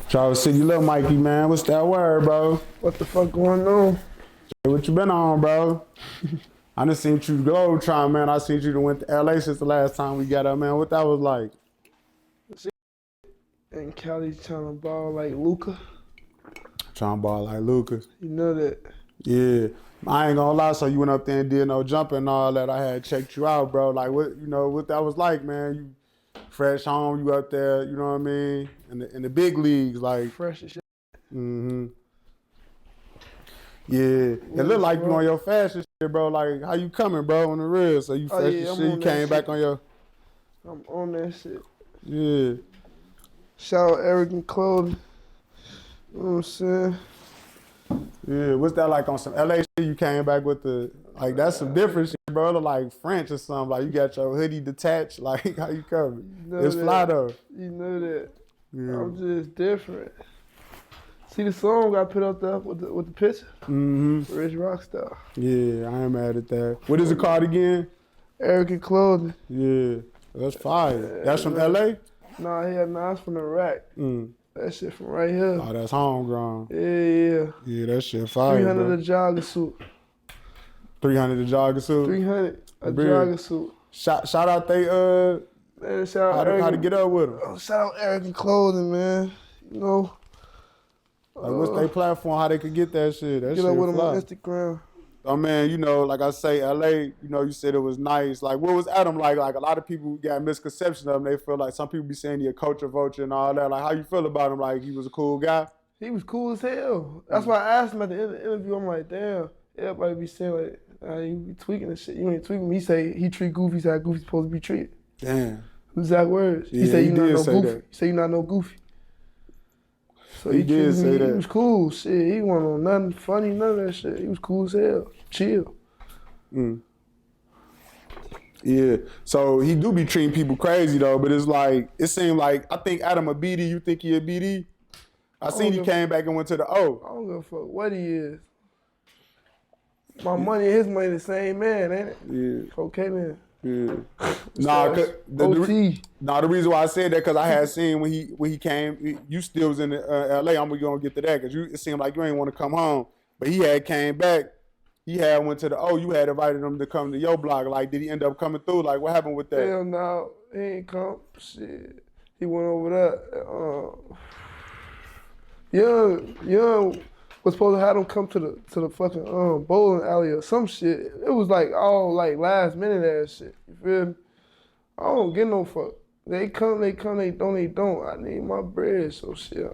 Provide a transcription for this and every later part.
JaroCity Lil Mikey, man. What's that word, bro? What the fuck going on? Hey, what you been on, bro? I done seen you globe trying, man. I seen you done went to LA since the last time we got up, man. What that was like? And Cali's trying to ball like Luca. Trying to ball like Lucas. You know that. Yeah. I ain't gonna lie, so you went up there and did no jumping and all that. I had checked you out, bro. Like, what that was like, man. You fresh home, you up there, you know what I mean? In the big leagues, like. Fresh as shit. Mm-hmm. Yeah. It look like you on your fashion shit, bro. Like, how you coming, bro, on the real? So you fresh as shit, you came back on your... I'm on that shit. Yeah. Shout out Arrogant Clothing. You know what I'm saying? Yeah, what's that like on some LA shit? You came back with the, like, that's some different shit, bro. Like French or something. Like, you got your hoodie detached. Like, how you coming? You know It's that. fly, though. You know that. Yeah. I'm just different. See the song I put up there with the picture? Mm-hmm. Rich Rockstar. Yeah, I ain't mad at that. What is it called again? Arrogant Clothing. Yeah, that's fire. That's from LA? Nah, it's from Iraq. Mm. That shit from right here. Oh, that's homegrown. Yeah. Yeah, that shit fire, 300 bro. a jogger suit. 300 a jogger suit? 300 a jogger suit. Shout out they, man, shout out how to get up with them. Shout out Arrogant Clothing, man. You know. Like, what's their platform, how they could get that shit? That Get shit up with them fly. on Instagram. Oh man, you know, like I say, LA, you know, you said it was nice. Like, what was Adam like? Like, a lot of people got misconceptions of him. They feel like some people be saying he a culture vulture and all that. Like, how you feel about him? Like, he was a cool guy? He was cool as hell. That's why I asked him at the end of the interview. I'm like, damn, everybody be saying like, you be tweaking and shit. You ain't tweaking. He say he treat Goofy how Goofy's supposed to be treated. Damn. Exact words. Yeah, he said he you not did no say Goofy. that. He said you not no Goofy. So He did say that. He was cool. Shit, he wasn't on nothing funny, none of that shit. He was cool as hell. Chill. Mm. Yeah, so he do be treating people crazy though, but it's like, it seemed like, I think Adam a BD, you think he a BD? I seen he came back and went to the O. I don't give a fuck what he is. My money and his money the same man, ain't it? Yeah. Okay then. Yeah. Nah, the reason why I said that, cause I had seen when he came, you still was in LA, I'm gonna get to that, cause it seemed like you ain't wanna come home, but he had came back. He had went to the O. You had invited him to come to your block. Like, did he end up coming through? Like, what happened with that? Hell no, he ain't come. Shit, he went over there. Young was supposed to have him come to the fucking bowling alley or some shit. It was like all like last minute ass shit. You feel me? I don't get no fuck. They come, they don't. I need my bread, so shit.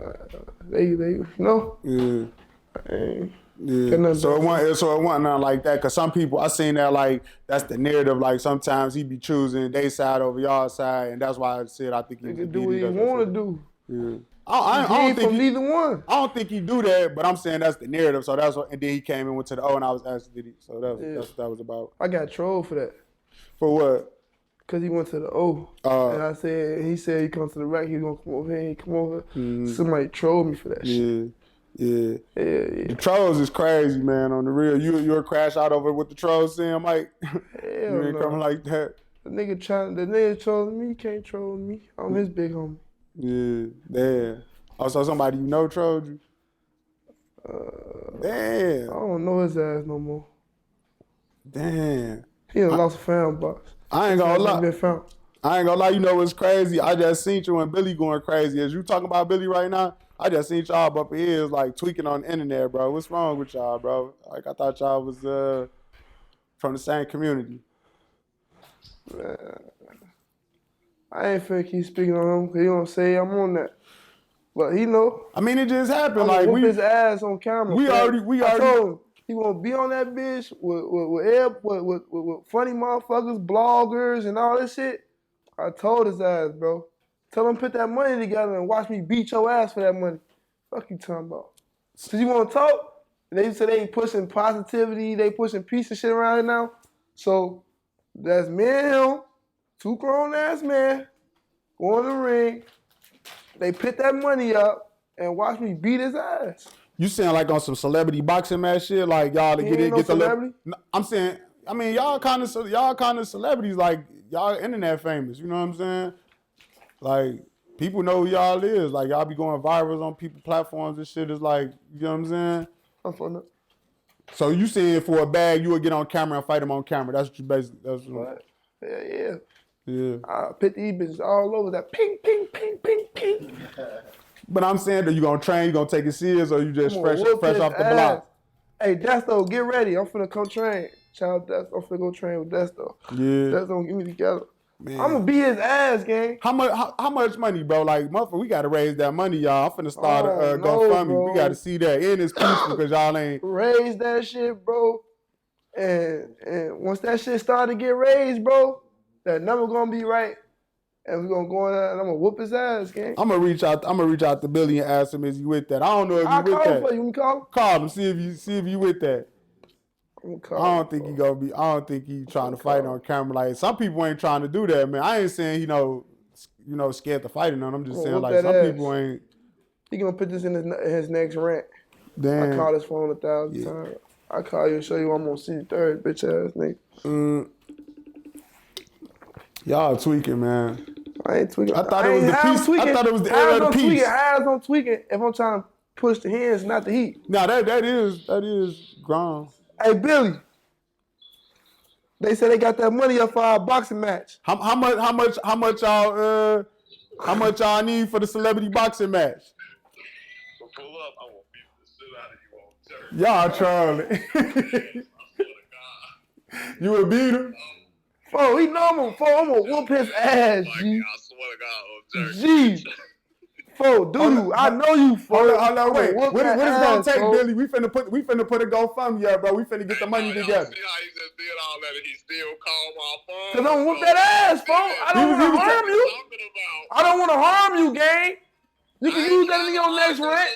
They you know. Yeah. Yeah, so it wasn't nothing like that. Cause some people, I seen that like that's the narrative. Like sometimes he be choosing their side over y'all side, and that's why I said I think he can do what he want to do. Yeah, I don't think neither one. I don't think he do that, but I'm saying that's the narrative. So that's what. And then he came and went to the O, and I was asking, did he? So that's what that was about. I got trolled for that. For what? Cause he went to the O, and I said he said he comes to the rack, he's gonna come over here. He come over. Somebody trolled me for that shit. Yeah. The trolls is crazy, man. On the real, you'll crash out over what the trolls saying, Mike. Hell you ain't coming like that. The nigga trolling me. He can't troll me. I'm his big homie. Yeah, damn. Also, somebody you know trolled you. Damn. I don't know his ass no more. Damn. He done lost a fan box. I ain't gonna lie. Been found. I ain't gonna lie. You know what's crazy? I just seen you and Billy going crazy. As you talking about Billy right now, I just seen y'all up here like tweaking on the internet, bro. What's wrong with y'all, bro? Like, I thought y'all was from the same community. Man, I ain't finna keep speaking on him. He don't say I'm on that, but he know. I mean, it just happened. I'm like whoop his ass on camera. We already. I told him he gonna be on that bitch with funny motherfuckers, bloggers, and all this shit. I told his ass, bro. Tell him put that money together and watch me beat your ass for that money. Fuck you talking about? Cause you wanna talk? They say they ain't pushing positivity, they pushing peace and shit around here now. So that's me and him, two grown ass men, go in the ring. They put that money up and watch me beat his ass. You saying like on some celebrity boxing match shit, like y'all to get in, get the celebrity? I'm saying, I mean y'all kind of celebrities, like y'all internet famous. You know what I'm saying? Like people know who y'all is. Like, y'all be going viral on people platforms and shit. It's like, you know what I'm saying? I'm from the... So you saying for a bag, you would get on camera and fight them on camera. That's what you basically, that's what. Yeah. Yeah. I put these bitches all over that ping, ping, ping, ping, ping. But I'm saying that you gonna train, you gonna take it serious, or you just fresh off the block? Hey, Desto, get ready. I'm finna come train. Shout out Desto. I'm finna go train with Desto. Yeah. Desto gonna get me together. Man. I'm gonna beat his ass, gang. How much money, bro? Like, motherfucker, we gotta raise that money, y'all. I'm finna start a GoFundMe. We gotta see that. And it's peaceful because y'all ain't raise that shit, bro. And once that shit start to get raised, bro, that number gonna be right. And we're gonna go in there and I'm gonna whoop his ass, gang. I'm gonna reach out to Billy and ask him, is he with that? I don't know if he with that. I'll call him for you. You can call him? Call him, see if you with that. I don't think he trying to fight on camera. Like, some people ain't trying to do that, man. I ain't saying scared to fight on. I'm just saying like some people ain't. He gonna put this in his next rant. Damn. I call his phone 1,000 times. I call you and show you I'm on C3rd, bitch ass nigga. Y'all tweaking, man. I ain't tweaking. I thought it was the piece. I thought it was the era of the piece. Hands on tweaking if I'm trying to push the hands, not the heat. Nah, that is grown. Hey Billy, they said they got that money up for our boxing match. How much y'all need for the celebrity boxing match? Pull up, I will beat the shit out of you on church. Y'all trolling. You would beat him? Fo, he know I'm gonna whoop his ass, G. I swear to God, on church. G. Fo, dude, I know you, Fo. Hold on, wait. What it's gonna take, Fo? Billy? We finna put a GoFundMe up, bro. We finna get the money together. See how he just did all that and he still called my phone? Cause I'm gonna whoop that ass, Fo. I don't wanna harm you. I don't wanna harm you, gang. You can use that in your next rant.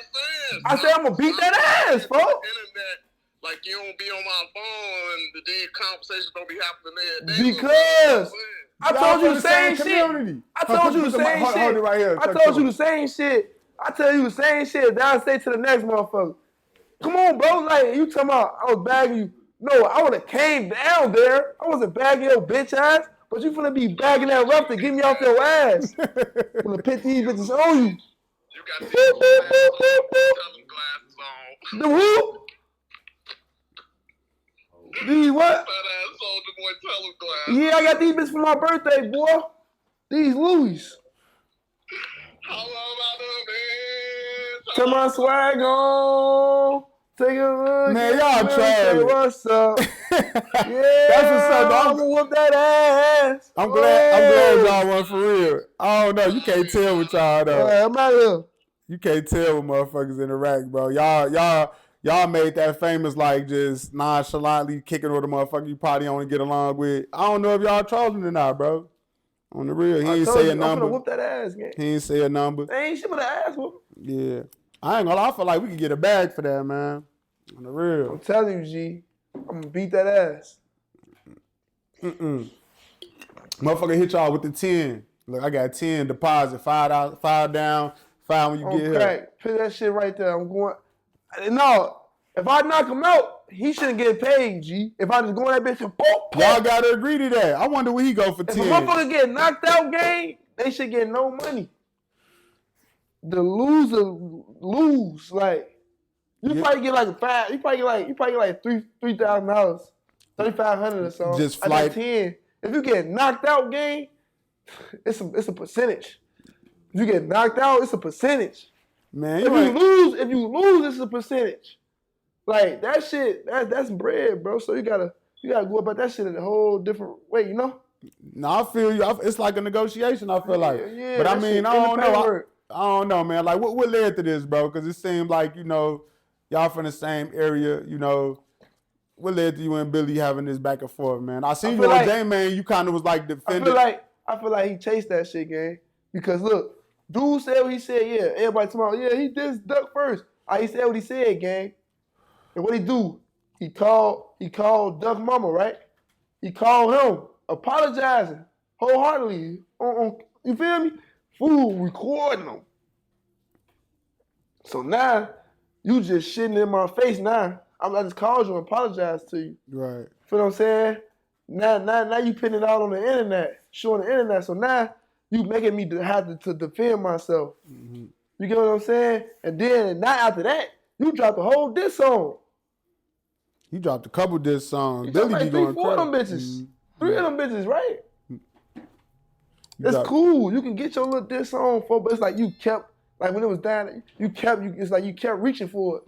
I said I'm gonna beat that ass, Fo. Like, you don't be on my phone and these conversations don't be happening there. Because I told you the same shit. I told you the same shit. Hold it right here. I told you the same shit. I tell you the same shit that I say to the next motherfucker. Come on, bro. Like, you talking about I was bagging you. No, I would have came down there. I wasn't bagging your bitch ass. But you finna be bagging that rough to get me off your ass. I'm gonna put these bitches on you. You got these glasses on. The who? These what? Yeah, I got these bitches for my birthday, boy. These Louis. Turn my swag on. Take a look. Man, y'all trying. What's up? Yeah, that's what's up. I'm gonna whoop that ass. I'm glad y'all won for real. I don't know. You can't tell with y'all though. Right, I'm out here. You can't tell with motherfuckers in the rack, bro. Y'all made that famous, like, just nonchalantly kicking with a motherfucker you probably only get along with. I don't know if y'all trolling or not, bro. On the real, he ain't say a number. I'm gonna whoop that ass, man. He ain't say a number. They ain't shit but an ass whoop. Yeah. I ain't gonna lie. I feel like we could get a bag for that, man. On the real. I'm telling you, G. I'm gonna beat that ass. Motherfucker hit y'all with the 10. Look, I got 10 deposit, $5 down, 5 when you get here. Put that shit right there. I'm going. No, if I knock him out, he shouldn't get paid, G. If I just go in that bitch and pop. Y'all gotta agree to that. I wonder where he go for 10. If a motherfucker get knocked out, gang, they should get no money. The loser lose. Like, you probably get like you probably get like $3,000, $3,500 or something. Just flight. 10. If you get knocked out, gang, it's a percentage. If you get knocked out, it's a percentage. Man, if you lose, it's a percentage. Like, that shit, that's bread, bro. So you gotta go about that shit in a whole different way, you know? No, I feel you. It's like a negotiation, I feel like. Yeah, but I mean, I don't know. I don't know, man. Like, what led to this, bro? Because it seemed like, y'all from the same area, what led to you and Billy having this back and forth, man? I seen you on J-Man, you kind of was like defending. I feel like he chased that shit, gang. Because look, dude said what he said, yeah. Everybody tomorrow, yeah, he did Duck first. He said what he said, gang. And what he do? He called Duck Mama, right? He called him, apologizing wholeheartedly. You feel me? Fool recording him. So now, you just shitting in my face now. I just called you and apologized to you. Right. Feel what I'm saying? Now you putting it out on the internet, showing the internet. So now You making me have to defend myself. Mm-hmm. You get what I'm saying? And then not after that, you dropped a whole diss song. He dropped a couple diss songs. You Billy dropped be like going 3-4 of them crazy. bitches. Mm-hmm. 3 of them bitches, right? It's dropped... cool. You can get your little diss song for, but it's like you kept, like when it was down, it's like you kept reaching for it.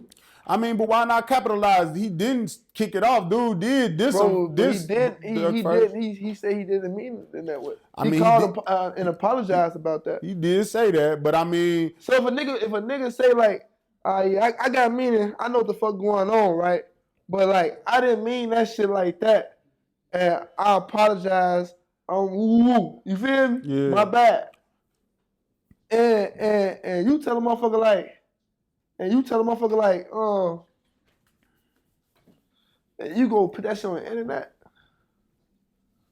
I mean, but why not capitalize? He didn't kick it off. Dude did this. Bro, he said he didn't mean it in that way. He called him and apologized about that. He did say that, but I mean, so if a nigga say like, I got meaning, I know what the fuck going on, right? But like, I didn't mean that shit like that, and I apologize. You feel me? Yeah. My bad. And you tell a motherfucker like. And you tell a motherfucker like, and you go put that shit on the internet.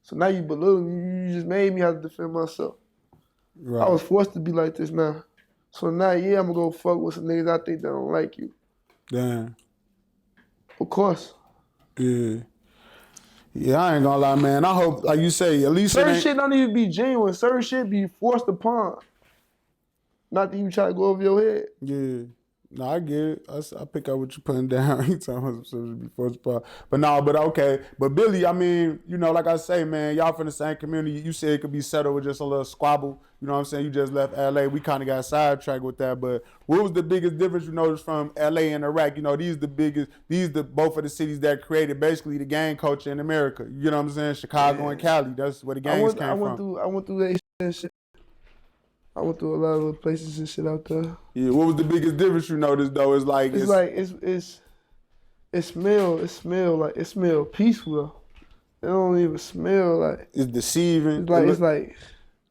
So now you belittle me. You just made me have to defend myself. Right. I was forced to be like this now. So now, yeah, I'm gonna go fuck with some niggas I think that don't like you. Damn. Of course. Yeah. Yeah, I ain't gonna lie, man. I hope, like you say, at least certain shit don't even be genuine. Certain shit be forced upon. Not that you try to go over your head. Yeah. No, I get it. I pick up what you're putting down every time before spot. But no, but okay. But Billy, I mean, you know, like I say, man, y'all from the same community. You said it could be settled with just a little squabble. You know what I'm saying? You just left LA. We kind of got sidetracked with that. But what was the biggest difference you noticed from LA and Iraq? You know, these both of the cities that created basically the gang culture in America. You know what I'm saying? Chicago and Cali. That's where the gangs came from. I went through that shit. I went through a lot of little places and shit out there. Yeah, what was the biggest difference you noticed though? It smell peaceful. It don't even smell like it's deceiving. It's like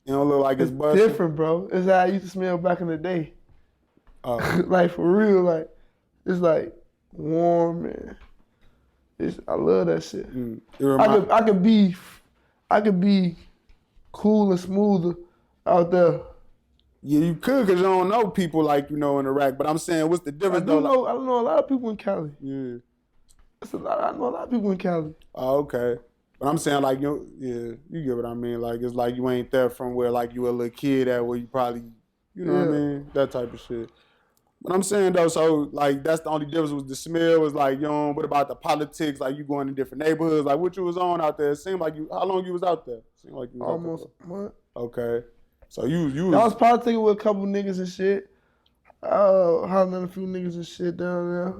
it don't look like it's busting. Different, bro. It's how I used to smell back in the day. Like for real, like it's like warm and I love that shit. I could be cool and smoother out there. Yeah, you could, because you don't know people like, you know, in Iraq. But I'm saying, what's the difference, I don't know a lot of people in Cali. Yeah. I know a lot of people in Cali. Oh, okay. But I'm saying, like, you get what I mean. Like, it's like you ain't there from where, like, you a little kid at where you probably, you know what I mean? That type of shit. But I'm saying, though, so, like, that's the only difference was the smell. Was like, what about the politics? Like, you going to different neighborhoods? Like, what you was on out there? It seemed like how long you was out there? Seemed like you was almost a month. Okay. So you I was politicking with a couple niggas and shit. Hollering at a few niggas and shit down there.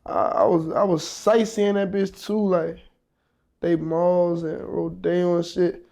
I was sightseeing that bitch too, like they malls and Rodeo and shit.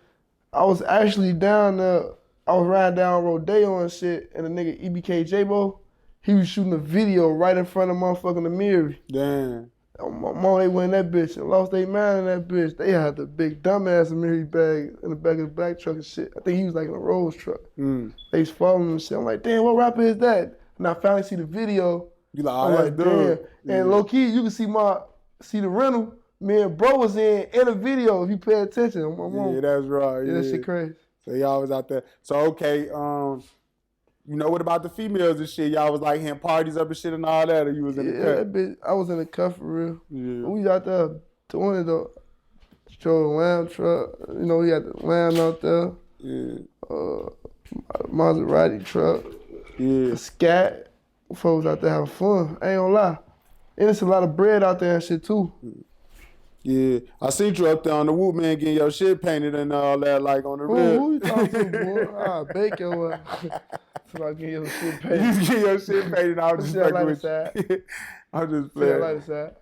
I was actually down there. I was riding down Rodeo and shit, and the nigga EBK J-Bo, he was shooting a video right in front of motherfucking Amiri. Damn. My mom, they went in that bitch and lost their mind in that bitch. They had the big dumbass Amiri bag in the back of the black truck and shit. I think he was like in a Rolls truck. They was following him and shit. I'm like, damn, what rapper is that? And I finally see the video. You like, oh, that's damn. Yeah. And low key, you can see the rental. Me and bro was in the video if you pay attention. Yeah, that's right. Yeah, that shit crazy. So y'all was out there. So okay, you know what about the females and shit? Y'all was like having parties up and shit and all that, or you was in the cut? That bitch, I was in the cut for real. Yeah. We out there doing it though. Drove the lamb truck. You know, we had the lamb out there. Yeah. Maserati truck. Yeah. The scat. Folks out there having fun. I ain't gonna lie. And it's a lot of bread out there and shit too. Yeah, I seen you up there on the Whoop, man, getting your shit painted and all that, like on the rib. Who you talking to, boy? I'll bake your ass. So I get your shit painted. You get your shit painted. I was just fucking with you. I'm just playing. Like that.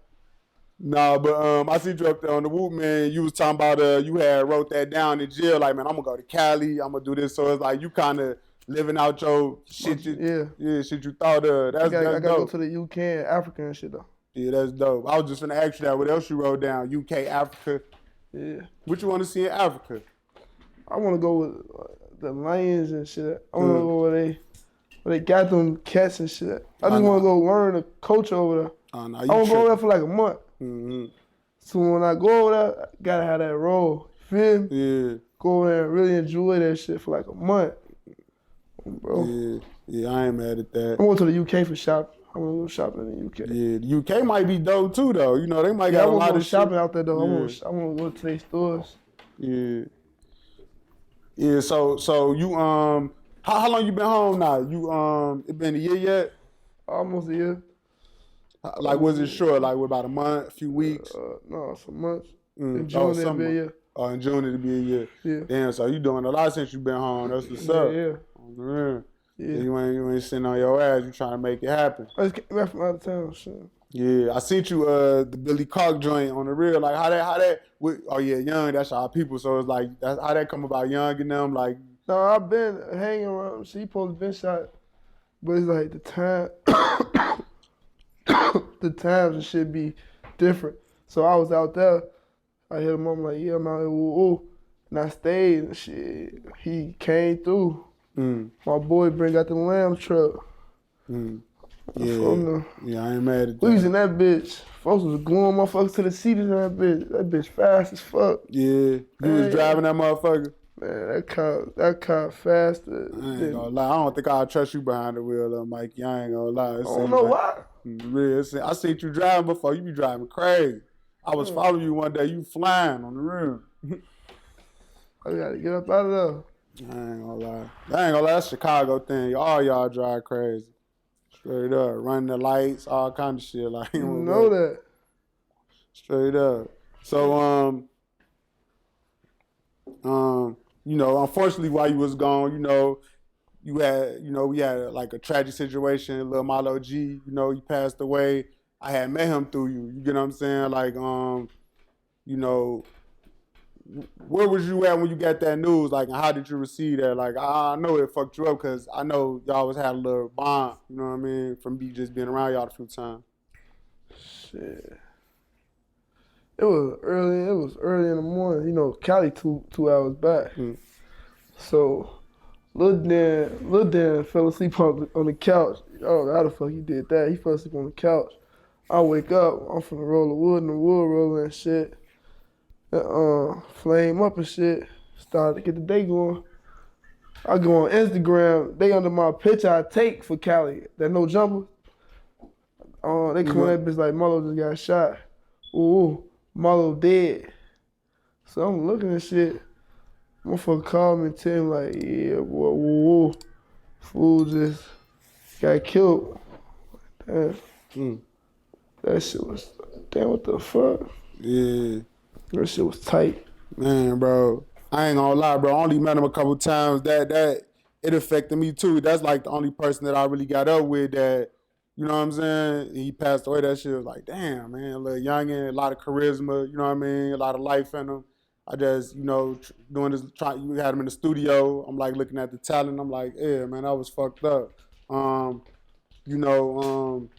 Nah, but I seen you up there on the Whoop, man. You was talking about you had wrote that down in jail, like, man, I'm gonna go to Cali, I'm gonna do this. So it's like you kind of living out your shit. Shit you thought of. That's I gotta dope. go to the UK and Africa and shit though. Yeah, that's dope. I was just gonna ask you that. What else you wrote down? UK, Africa. Yeah. What you want to see in Africa? I want to go with the lions and shit. I want to go where they got them cats and shit. I just want to go learn the culture over there. I want to go over there for like a month. Mm-hmm. So when I go over there, I gotta have that role. Feel me? Yeah. Go over there and really enjoy that shit for like a month. Bro. Yeah, I ain't mad at that. I'm going to the UK for shopping. I want to go shopping in the UK. Yeah, the UK might be dope too, though. You know, they might got a lot of shopping out there, though. Yeah. I want to go to their stores. Yeah. Yeah, so you how long you been home now? You it been a year yet? Almost a year. Like was it short? Like what, about a month, a few weeks? No, some months. In Oh, June it'll be a year. Oh, in June it'll be a year. Yeah. Damn, so you doing a lot since you been home. That's what's up. Yeah. On the real. Yeah. You ain't sitting on your ass. You trying to make it happen. I just came back from out of town. Shit. Yeah, I seen you the Billy Cock joint on the real. Like how that oh yeah, Young, that's our people. So it's like that's how that come about, Young and them, like. No, I've been hanging around. She supposed to been shot, but it's like the time, the times and shit be different. So I was out there. I hit him up like, yeah, I'm out here, ooh. And I stayed and shit. He came through. My boy bring out the lamb truck. Yeah, I ain't mad at that. We was in that bitch. Folks was gluing motherfuckers to the seat in that bitch. That bitch fast as fuck. Yeah, you was driving that motherfucker? Man, that car faster. I ain't gonna lie. I don't think I'll trust you behind the wheel, Lil Mikey. I ain't gonna lie. I don't know why. Real. I seen you driving before. You be driving crazy. I was following you one day. You flying on the rim. I gotta get up out of there. I ain't gonna lie. That's Chicago thing. All y'all drive crazy. Straight up. Running the lights, all kind of shit. Like, you know that. Straight up. So, you know, unfortunately, while you was gone, you know, we had like a tragic situation. Lil Malo G, you know, he passed away. I had met him through you. You get what I'm saying? Like, you know, where was you at when you got that news? Like, and how did you receive that? Like, I know it fucked you up because I know y'all always had a little bond. You know what I mean? From me just being around y'all a few times. Shit. It was early in the morning. You know, Cali two hours back. So Lil Dan fell asleep on the couch. I don't know how the fuck he did that. He fell asleep on the couch. I wake up, I'm finna roll the wood in the wood roller and shit. Flame up and shit. Started to get the day going. I go on Instagram. They under my picture I take for Cali. That no jumper. They come on that bitch like Malo just got shot. Ooh, Malo dead. So I'm looking at shit. Motherfucker called me and tell me like, yeah, boy, woo, fool just got killed. Damn. That shit was, damn, what the fuck? Yeah. That shit was tight. Man, bro, I ain't gonna lie, bro. I only met him a couple times. That it affected me too. That's like the only person that I really got up with that, you know what I'm saying? He passed away. That shit was like, damn, man, a little youngin', a lot of charisma, you know what I mean? A lot of life in him. I just, you know, doing this, we had him in the studio. I'm like looking at the talent. I'm like, yeah, man, that was fucked up. You know,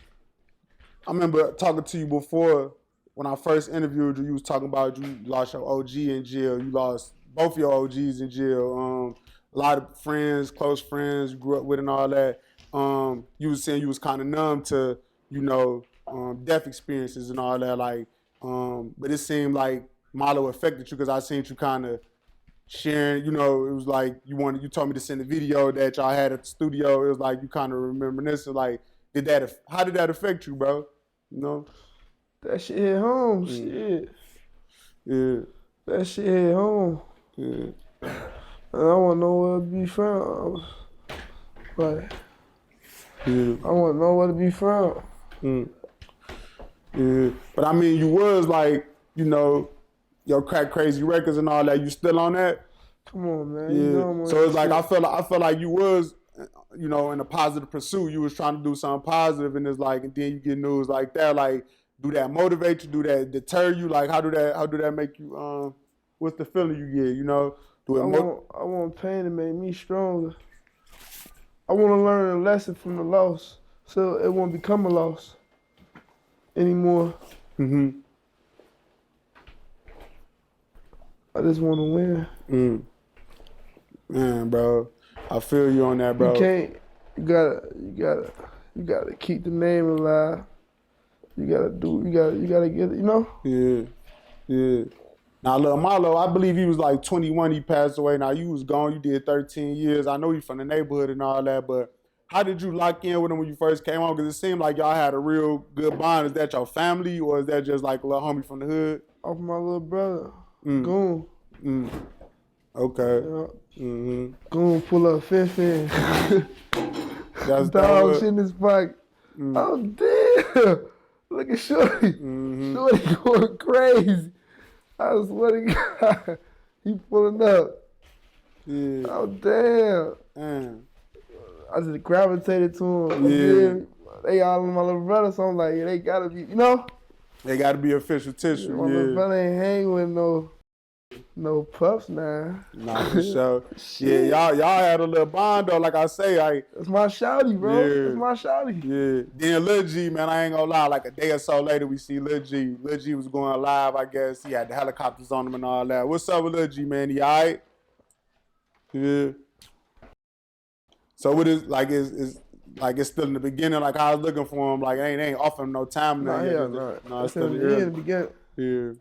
I remember talking to you before when I first interviewed you. You was talking about you lost your OG in jail. You lost both your OGs in jail. A lot of friends, close friends you grew up with and all that. You was saying you was kind of numb to, you know, death experiences and all that. Like, but it seemed like Malo affected you because I seen you kind of sharing, you know, it was like you told me to send a video that y'all had at the studio. It was like you kind of reminiscing, like, how did that affect you, bro? You know? That shit hit home, shit. Yeah. That shit hit home. Yeah. And I want nowhere to be found. Like, yeah. I want nowhere to be found. Yeah. But I mean, you was like, you know, your Crack Crazy Records and all that. You still on that? Come on, man. Yeah. You know I'm on So it's like shit. I feel like you was, you know, in a positive pursuit. You was trying to do something positive, and it's like, and then you get news like that. Like, do that motivate you? Do that deter you? Like, how do that make you? What's the feeling you get? You know, I want pain to make me stronger. I want to learn a lesson from the loss, so it won't become a loss anymore. I just want to win. Man, bro, I feel you on that, bro. You gotta keep the name alive. You gotta get it, you know? Yeah. Now, Lil Malo, I believe he was like 21, he passed away. Now, you was gone, you did 13 years. I know you from the neighborhood and all that, but how did you lock in with him when you first came on? Because it seemed like y'all had a real good bond. Is that your family, or is that just like a little homie from the hood? Off my little brother, Goon. Okay. Yeah. Goon pull up, fin. That's dog shit in his pocket. Oh damn! Look at Shorty. Shorty going crazy. I swear to God, he pulling up. Yeah. Oh damn! I just gravitated to him. Yeah. They all in my little brother, so I'm like, yeah, they gotta be, you know. They gotta be official tissue. My little brother ain't hang with no puffs now. Nah, for sure. Yeah, y'all had a little bond though. Like I say, that's my shouty, bro. Yeah. That's my shouty. Yeah. Then Lil G, man, I ain't gonna lie. Like a day or so later, we see Lil G. Lil G was going live, I guess. He had the helicopters on him and all that. What's up with Lil G, man? He all right? Yeah. So what is like is like it's still in the beginning. Like I was looking for him. Like they ain't offering him no time now. No, it's still in the beginning. Yeah.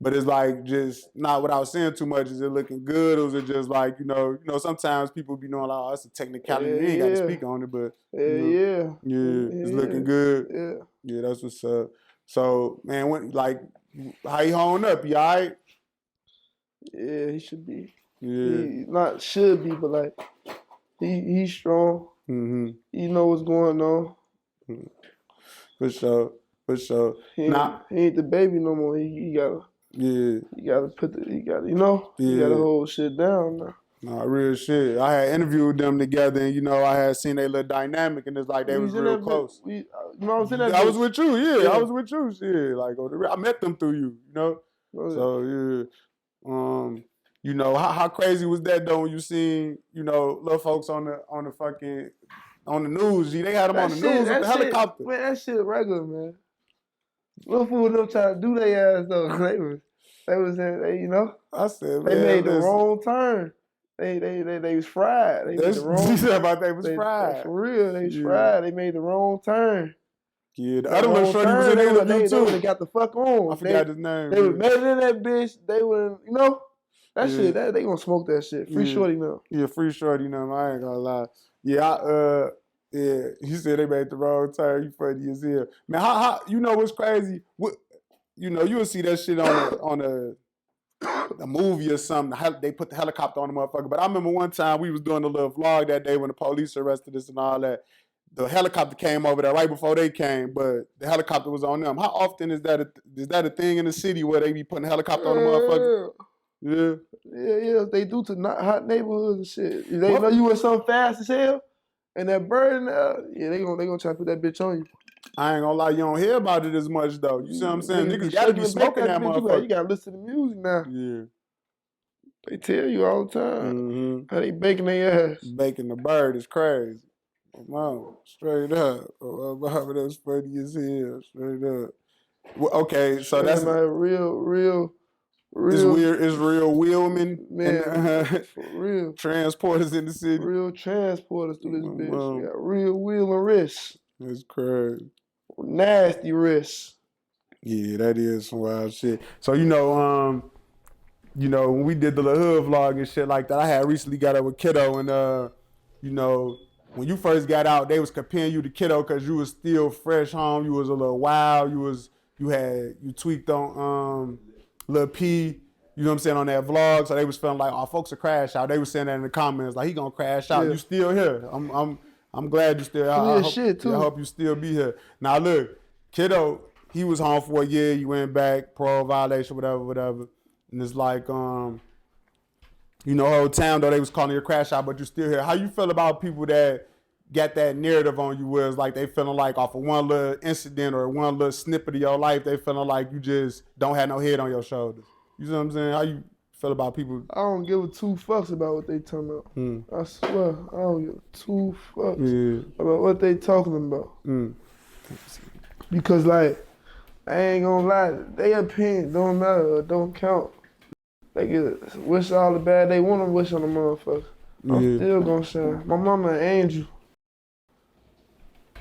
But it's like just not without saying too much. Is it looking good, or is it just like you know? Sometimes people be knowing like, oh, it's a technicality. You ain't got to speak on it, but it's looking good. Yeah, that's what's up. So man, how you holding up? You all right? Yeah, he should be. Yeah, he not should be, but like he's strong. He know what's going on. For sure. He ain't the baby no more. He gotta. Yeah. You gotta hold shit down now. Nah, real shit. I had interviewed them together and, I had seen their little dynamic and it's like they was real close. I was in that I was with you, yeah. I was with you, shit. Like, I met them through you, So, yeah. How crazy was that though when you seen, little folks on the news? They had them on the news with the helicopter. Man, that shit regular, man. Little fool them trying to do their ass though. They was I said, man, they made the wrong turn. They was fried. They made the wrong. You said about they was fried. For real, they was fried. They made the wrong turn. Yeah, the other little shorty was in the interview too. They got the fuck on. I forgot his name. They was better than that bitch. They would, that shit. They gonna smoke that shit. Free shorty now. Yeah, free shorty now. I ain't gonna lie. Yeah, yeah, he said they made the wrong turn. You funny as hell. Man, how what's crazy? You'll see that shit on a movie or something. They put the helicopter on the motherfucker. But I remember one time we was doing a little vlog that day when the police arrested us and all that. The helicopter came over there right before they came, but the helicopter was on them. How often is that a thing in the city where they be putting a helicopter on the motherfucker? Yeah. They do to not hot neighborhoods and shit. If they know you in something fast as hell. And that bird, they gonna try to put that bitch on you. I ain't gonna lie, you don't hear about it as much though. You see what I'm saying? Niggas gotta be smoking that motherfucker. You gotta listen to music now. Yeah. They tell you all the time how they baking their ass. Baking the bird is crazy. Mom, straight up. That's funny as hell. Straight up. Well, okay, so that's real. It's weird. It's real wheelmen, man. For real. Transporters in the city. Real transporters through this bitch. We got real wheel and wrists. That's crazy. Nasty wrists. Yeah, that is some wild shit. So when we did the little hood vlog and shit like that, I had recently got up with Kiddo and when you first got out, they was comparing you to Kiddo because you was still fresh home. You was a little wild. You tweaked on Lil P, you know what I'm saying, on that vlog. So they was feeling like, oh, folks are crash out. They was saying that in the comments, like he gonna crash out. You still here. I'm glad you still here. I hope you still be here. Now look, Kiddo, he was home for a year. You went back, parole violation, whatever. And it's like, whole town though they was calling you a crash out, but you still here. How you feel about people that got that narrative on you where it's like they feeling like off of one little incident or one little snippet of your life, they feeling like you just don't have no head on your shoulders. You know what I'm saying? How you feel about people? I don't give a two fucks about what they talking about. I swear, I don't give two fucks about what they talking about. Because like, I ain't gonna lie, their opinion don't matter or don't count. They get wish all the bad they want to wish on the motherfucker. I'm still gonna shine. My mama an angel.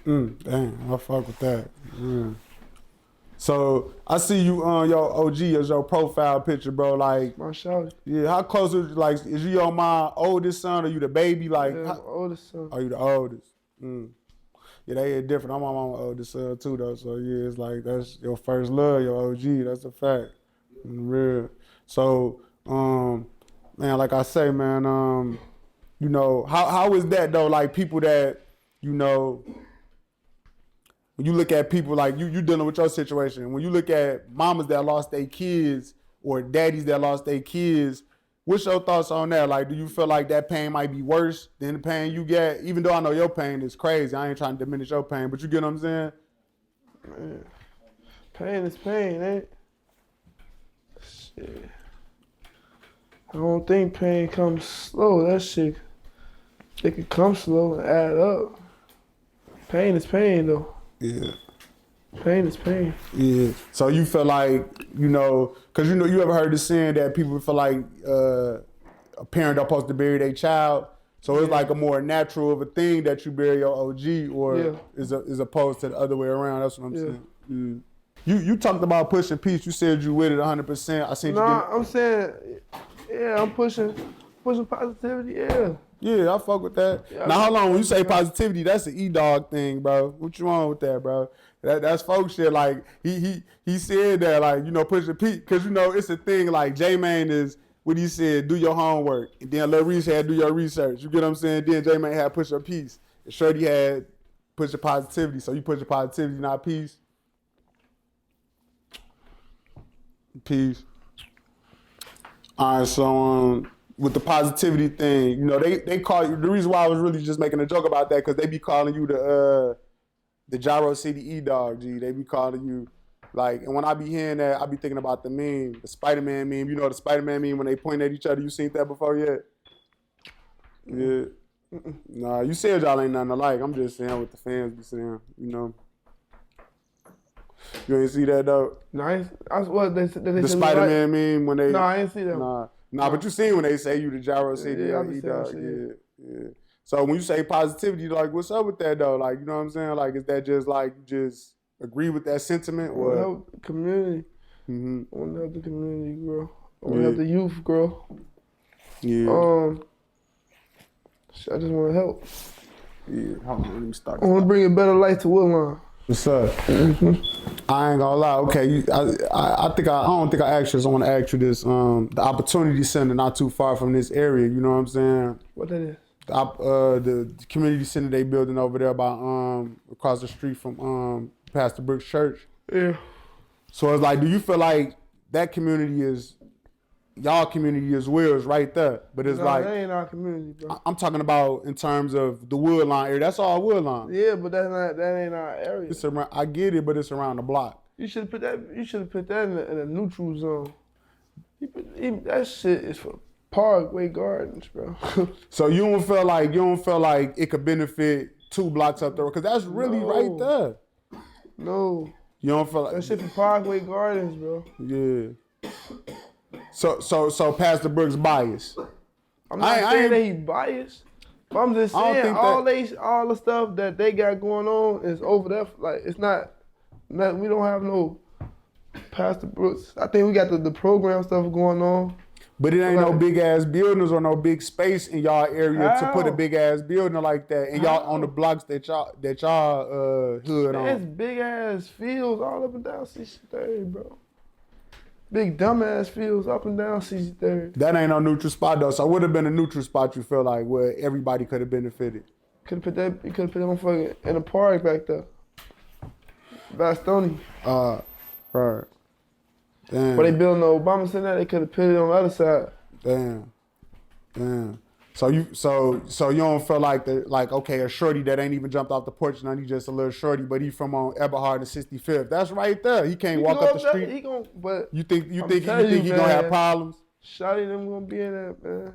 Damn, I fuck with that. So I see you on your OG as your profile picture, bro. Like, my shawty. Yeah, how close is you on my oldest son or you the baby? Like, my oldest son. Are you the oldest? Yeah, they are different. I'm on my oldest son too, though. So yeah, it's like that's your first love, your OG. That's a fact. Real. So, man, like I say, man, you know, how is that though? Like people that, you know, when you look at people like you dealing with your situation, when you look at mamas that lost their kids or daddies that lost their kids, what's your thoughts on that? Like, do you feel like that pain might be worse than the pain you get? Even though I know your pain is crazy, I ain't trying to diminish your pain, but you get what I'm saying? Man, pain is pain, ain't it? Shit. I don't think pain comes slow. That shit, it can come slow and add up. Pain is pain, though. Yeah. Pain is pain. Yeah. So you feel like, you know, because you know, you ever heard the saying that people feel like a parent are supposed to bury their child. So it's like a more natural of a thing that you bury your OG, or is opposed to the other way around. That's what I'm saying. Mm. You talked about pushing peace. You said you with it 100%. I seen you. I'm saying, yeah, I'm pushing positivity. Yeah. Yeah, I fuck with that. Yeah, now, hold on. When you say positivity, that's an E Dogg thing, bro. What you want with that, bro? That's folk shit. Like he said that, like, you know, pushing peace, because you know it's a thing. Like J-Mane is what he said, do your homework, and then Lil Reese had do your research. You get what I'm saying? Then J-Mane had push your peace, and Shorty had push your positivity. So you push your positivity, not peace. Peace. All right, so with the positivity thing, you know, they call you. The reason why I was really just making a joke about that, because they be calling you the JaroCity E Dogg, G. They be calling you, like, and when I be hearing that, I be thinking about the meme, the Spider-Man meme. You know the Spider-Man meme when they point at each other? You seen that before yet? Yeah. Nah, you said y'all ain't nothing alike. I'm just saying what the fans be saying, you know. You ain't see that though? No, I what they the Spider-Man meme when they. No, I ain't see that. Nah, but you seen when they say you the JaroCity E Dogg. Yeah. So when you say positivity, like, what's up with that though? Like, you know what I'm saying? Like, is that just like you just agree with that sentiment, or help the community? I want to help the community grow. I want to help the youth grow. Yeah. I just want to help. Yeah. Hold on, let me start. I want to bring a better life to Woodlawn. What's up? I ain't gonna lie. Okay, I don't think I asked you this. I want to ask you this. The Opportunity Center, not too far from this area. You know what I'm saying? What that is? The community center they building over there by across the street from Pastor Brooks Church. Yeah. So it's like, do you feel like that community is y'all community as well, is right there? But it's like, that ain't our community, bro. I'm talking about in terms of the Woodlawn area. That's all Woodlawn. Yeah, but that ain't our area. It's around, I get it, but it's around the block. You should put that in a neutral zone. That shit is for Parkway Gardens, bro. So you don't feel like it could benefit 2 blocks up there, because that's really right there. No. You don't feel like that shit for Parkway Gardens, bro. Yeah. So Pastor Brooks biased. I'm not saying that he biased, but I'm just saying all the stuff that they got going on is over there. Like, it's not we don't have no Pastor Brooks. I think we got the program stuff going on. But it ain't no big ass buildings or no big space in y'all area to put a big ass building like that. And y'all on the blocks that y'all hood on. There's big ass fields all up and down 63rd, bro. Big dumbass fields up and down 63rd. That ain't no neutral spot though. So it would have been a neutral spot, you feel like, where everybody could have benefited. You could have put that motherfucker in a park back there. Bastoni. Right. Damn. But they building the Obama Center, they could have put it on the other side. Damn. So you don't feel like okay, a shorty that ain't even jumped off the porch, now he just a little shorty, but he from on Eberhard and 65th. That's right there. He can't walk up the street. But you think he gonna have problems? Shotty them gonna be in that, man.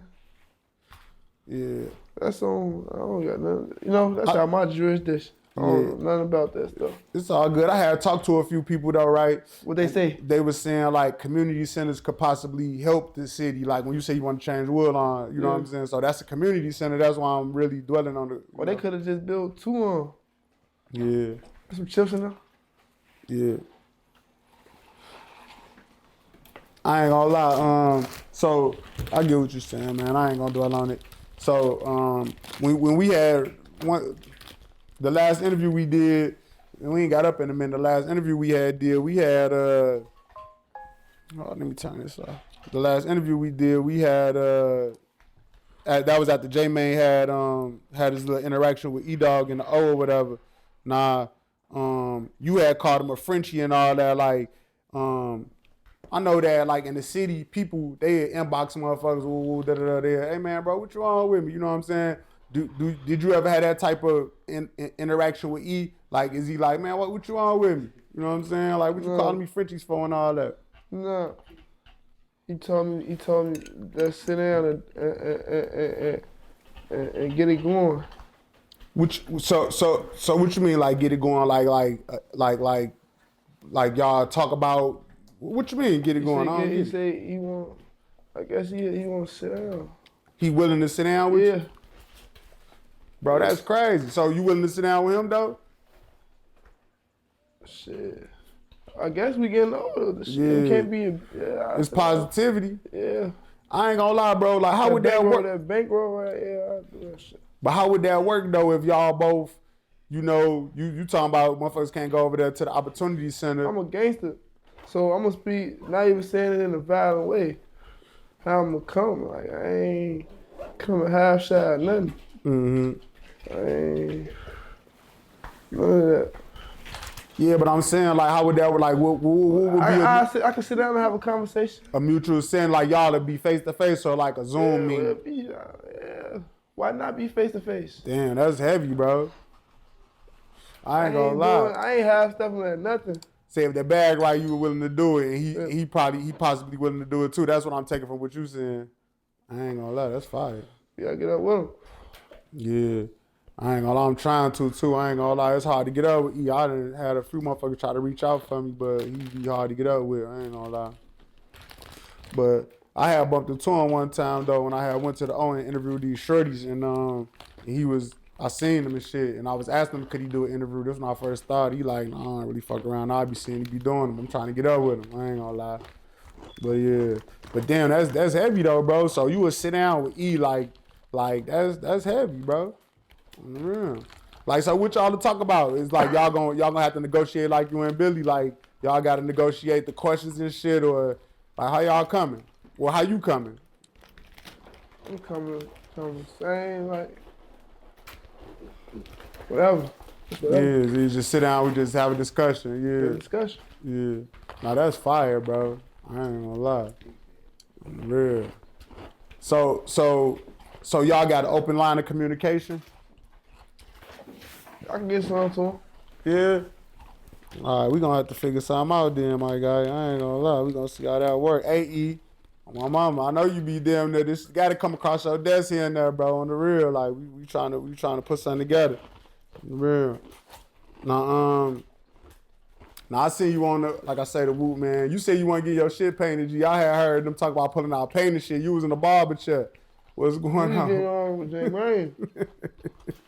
Yeah. That's on. I don't got nothing. You know, that's out my jurisdiction. I don't know nothing about that stuff. It's all good. I had talked to a few people though, right? What they say? They were saying like community centers could possibly help the city. Like when you say you want to change Woodlawn, you know what I'm saying? So that's a community center. That's why I'm really dwelling on it. Well, they could have just built 2 on. Yeah. Some chips in there. Yeah. I ain't gonna lie. So I get what you're saying, man. I ain't gonna dwell on it. So when we had the last interview we did, and we ain't got up in a minute. The last interview we had Oh, let me turn this off. The last interview we did, we had that was after J-Main had his little interaction with E Dogg in the O or whatever. Nah, you had called him a Frenchie and all that. Like, I know that like in the city, people they inbox motherfuckers, ooh, da da da. Hey man, bro, what you on with me? You know what I'm saying? Did you ever have that type of interaction with E? Like, is he like, man, what you on with me? You know what I'm saying? Like, what you calling me Frenchies for and all that? No. He told me to sit down and get it going. So what you mean like get it going? Like y'all talk about what you mean get it going? He said he want. I guess he want to sit down. He willing to sit down with you? Bro, that's crazy. So you willing to sit down with him though? Shit. I guess we getting older. The shit it can't be. It's positivity. Yeah. I ain't gonna lie, bro. Like, how would that work? That bankroll, right? Yeah, I do that shit. But how would that work though if y'all both, you know, you talking about motherfuckers can't go over there to the Opportunity Center? I'm a gangster, so I'm gonna speak. Not even saying it in a violent way. How I'm gonna come? Like I ain't coming half shy, nothing. I ain't none of that. Yeah, but I'm saying, like, how would that, like, what would be I can sit down and have a conversation. A mutual saying, like, y'all to be face-to-face or, like, a Zoom meeting? Yeah. Why not be face-to-face? Damn, that's heavy, bro. I ain't gonna lie. I ain't half stepping at nothing. Say if that bag right, you were willing to do it, and he possibly willing to do it, too. That's what I'm taking from what you saying. I ain't gonna lie, that's fire. You gotta get up with him. Yeah. I ain't gonna lie, I'm trying to too. I ain't gonna lie, it's hard to get up with E. I done had a few motherfuckers try to reach out for me, but he be hard to get up with. I ain't gonna lie. But I had bumped into him one time though when I had went to the O and interviewed these shorties, and I seen him and shit, and I was asking him could he do an interview. This when I first started. He like, nah, I don't really fuck around. I be seeing he be doing them. I'm trying to get up with him. I ain't gonna lie. But yeah, but damn, that's heavy though, bro. So you would sit down with E like that's heavy, bro. Yeah. Like, so what y'all to talk about? It's like y'all gonna have to negotiate like you and Billy, like y'all gotta negotiate the questions and shit, or like how y'all coming? Well, how you coming? I'm coming same, like whatever. Yeah, you just sit down, we just have a discussion. Yeah. Discussion. Yeah. Now that's fire, bro. I ain't gonna lie. Real. So y'all got an open line of communication? I can get something to him. Yeah. All right, we gonna have to figure something out then, my guy. I ain't gonna lie. We gonna see how that work. AE, my mama, I know you be damn near. This gotta come across your desk here and there, bro. On the real, like we trying to put something together. On the real. Now I see you on the, like I say, the Whoop, man. You said you want to get your shit painted, G. I had heard them talk about pulling out painting shit. You was in the barber chair. What's going on? He on with Jay Rain.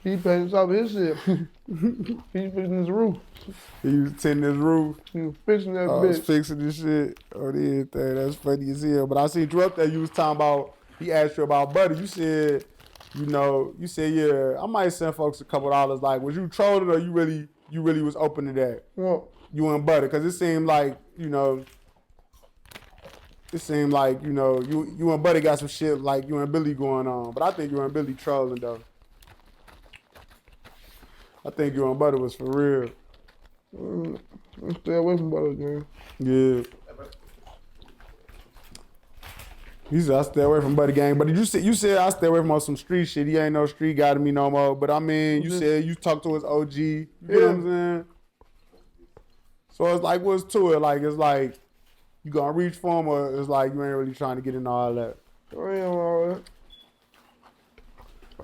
He painted top of his shit. He fixing his roof. He was tinting his roof. He was fixing that bitch. Was fixing this shit. Oh, everything. That's funny as hell. But I seen you up there. You was talking about. He asked you about Buddy. You said, yeah. I might send folks a couple $. Like, was you trolling or you really was open to that? Well, you and Buddy, because it seemed like you and Buddy got some shit like you and Billy going on. But I think you and Billy trolling though. I think you and Buddy was for real. Stay away from Buddy, man. Yeah. He said I stay away from Buddy gang, but you said I stay away from some street shit. He ain't no street guy to me no more. But I mean, you said you talked to his OG. You know what I'm saying? So it's like, what's to it? Like, it's like, you gonna reach for him, or it's like you ain't really trying to get into all that? I ain't all that.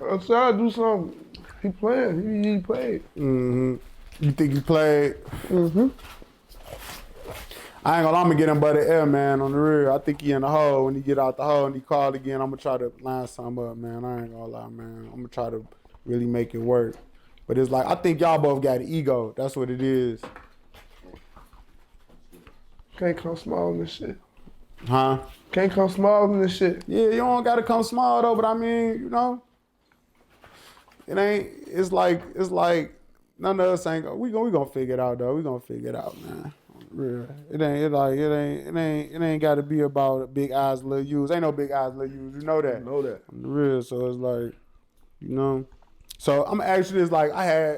I tried to do something. He playing. He played. Mm-hmm. You think he played? Mm-hmm. I ain't gonna, I'm gonna get him by the air, man, on the real. I think he in the hole. When he get out the hole and he called again, I'm gonna try to line something up, man. I ain't gonna lie, man. I'm gonna try to really make it work. But it's like, I think y'all both got an ego. That's what it is. Can't come small in this shit. Huh? Can't come small in this shit. Yeah, you don't gotta come small though, but I mean, it's like none of us ain't we gonna figure it out though. We gonna figure it out, man. Yeah. It ain't got to be about big eyes, little U's. Ain't no big eyes, little U's. You know that. I know that. I'm the real. So it's like, you know. So I'm actually this like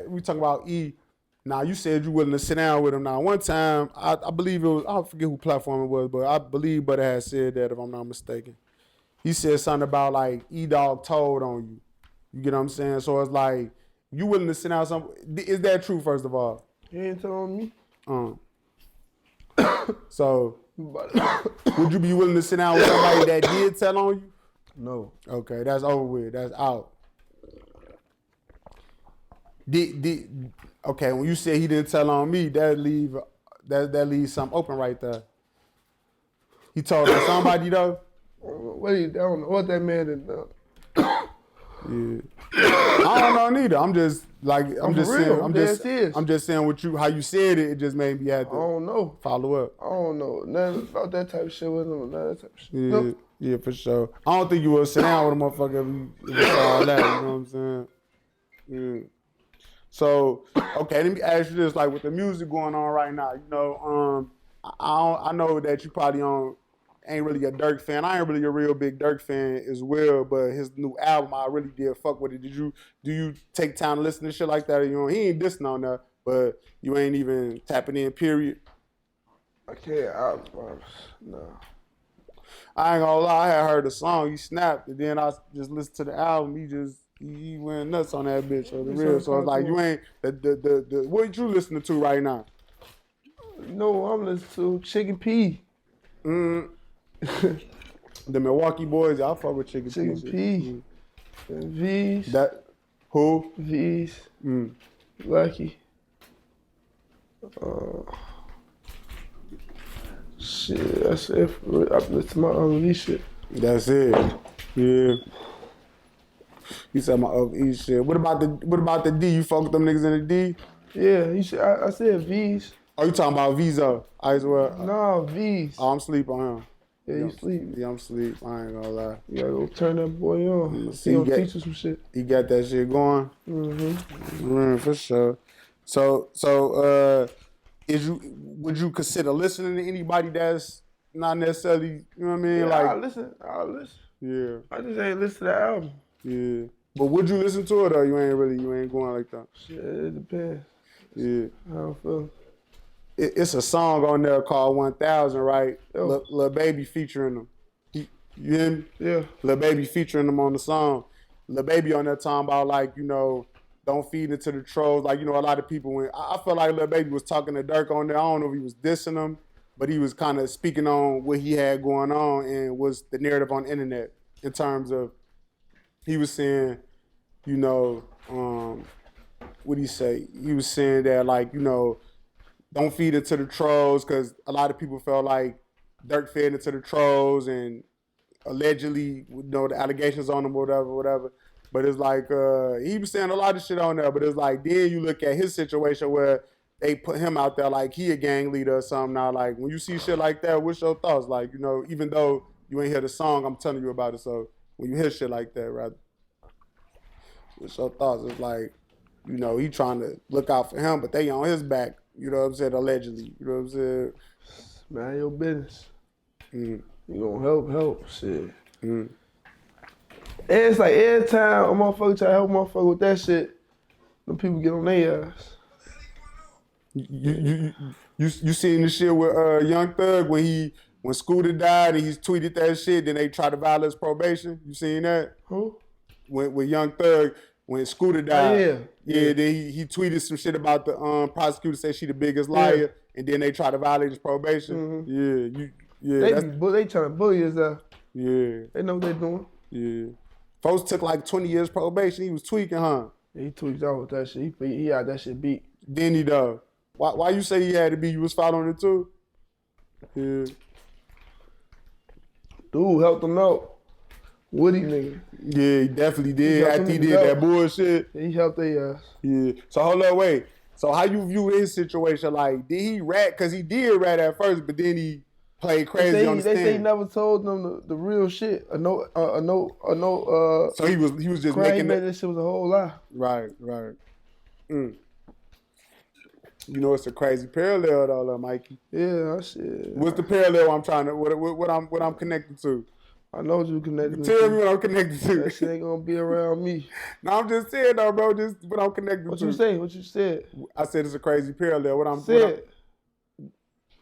we talking about E. Now you said you willing to sit down with him. Now one time I believe it was, I forget who platform it was, but I believe Butter had said that if I'm not mistaken. He said something about like E Dogg told on you. You get what I'm saying? So it's like you willing to sit down is that true first of all? He ain't telling me. So would you be willing to sit down with somebody that did tell on you? No. Okay, that's over with. That's out. Okay, when you said he didn't tell on me, that leaves something open right there. He told on somebody though? I don't know what that man did. Yeah. I don't know neither. I'm just saying what you how you said it. It just made me have to. I don't know. Follow up. I don't know nothing about that type of shit with him. None of that type of shit. Yeah, Nope. yeah, for sure. I don't think you would sit down with a motherfucker if it's all that. You know what I'm saying? Yeah. So okay, let me ask you this: like with the music going on right now, you know, I know that you probably ain't really a Dirk fan. I ain't really a real big Dirk fan as well, but his new album, I really did fuck with it. Do you take time to listen to shit like that? Or, you know, he ain't dissing on that, but you ain't even tapping in, period. I can't. No. I ain't gonna lie, I had heard the song, he snapped, and then I just listened to the album, he went nuts on that bitch, or the real. So it's like, you ain't, what you listening to right now? You know what I'm listening to? Chicken P. The Milwaukee boys, I fuck with Chicken P. Chicken P. And V's. That, who? V's. Lucky. Shit, that's it. I listen to my unreleased shit. That's it. Yeah. You said my OE shit. What about the D? You fuck with them niggas in the D? Yeah, you said I said V's. Oh, you talking about Visa? No, V's. Oh, I'm sleep on him. Yeah, you sleep. Yeah, I'm sleep. I ain't gonna lie. You gotta go turn that boy on. See, He gonna teach you some shit. He got that shit going. For sure. So, would you consider listening to anybody that's not necessarily, you know what I mean? Yeah, like, I'll listen. Yeah. I just ain't listen to the album. Yeah. But would you listen to it or you ain't going like that? Shit, it depends. Yeah. How I feel. It's a song on there called 1000, right? Lil Baby featuring them. You hear me? Yeah. Lil Baby featuring them on the song. Lil Baby on there talking about like, you know, don't feed into the trolls. Like, you know, a lot of people I feel like Lil Baby was talking to Dirk on there. I don't know if he was dissing him, but he was kind of speaking on what he had going on and was the narrative on the internet in terms of, he was saying, you know, what did he say? He was saying that like, you know, don't feed into the trolls because a lot of people felt like Dirk fed into the trolls and allegedly, you know, the allegations on him or whatever. But it's like, he was saying a lot of shit on there, but it's like, then you look at his situation where they put him out there like he a gang leader or something now. Like, when you see shit like that, what's your thoughts? Like, you know, even though you ain't hear the song, I'm telling you about it. So when you hear shit like that, rather, what's your thoughts? It's like, you know, he trying to look out for him, but they on his back. You know what I'm saying? Allegedly. You know what I'm saying? Man, your business. You gonna help, shit. And it's like every time a motherfucker try to help a motherfucker with that shit, them people get on their ass. You seen the shit with Young Thug when Scooter died and he's tweeted that shit, then they tried to violate his probation? You seen that? Who? With Young Thug, when Scooter died. Oh, yeah. Then he tweeted some shit about the prosecutor said she the biggest liar, and then they tried to violate his probation. They trying to bully his ass. Yeah. They know what they doing. Yeah. Folks took like 20 years probation. He was tweaking, huh? Yeah, he tweaked out with that shit. He had that shit beat. Then he though. Why you say he had to be? You was following it too? Yeah. Dude helped him out. Woody nigga. Yeah, he definitely did. After he did that bullshit. He helped their ass. Yeah. So hold on, wait. So how you view his situation? Like, did he rat? Cause he did rat at first, but then he played crazy on the stand. They say he never told them the real shit. So he was just making that shit was a whole lie. Right. You know, it's a crazy parallel though, Lil Mikey. Yeah, shit. What's the parallel I'm trying to what I'm connected to? I know what you connected to. Tell me what I'm connected to. That shit ain't gonna be around me. No, I'm just saying though, bro. Just what I'm connected What to. you say? What you said? I said it's a crazy parallel. What I'm said.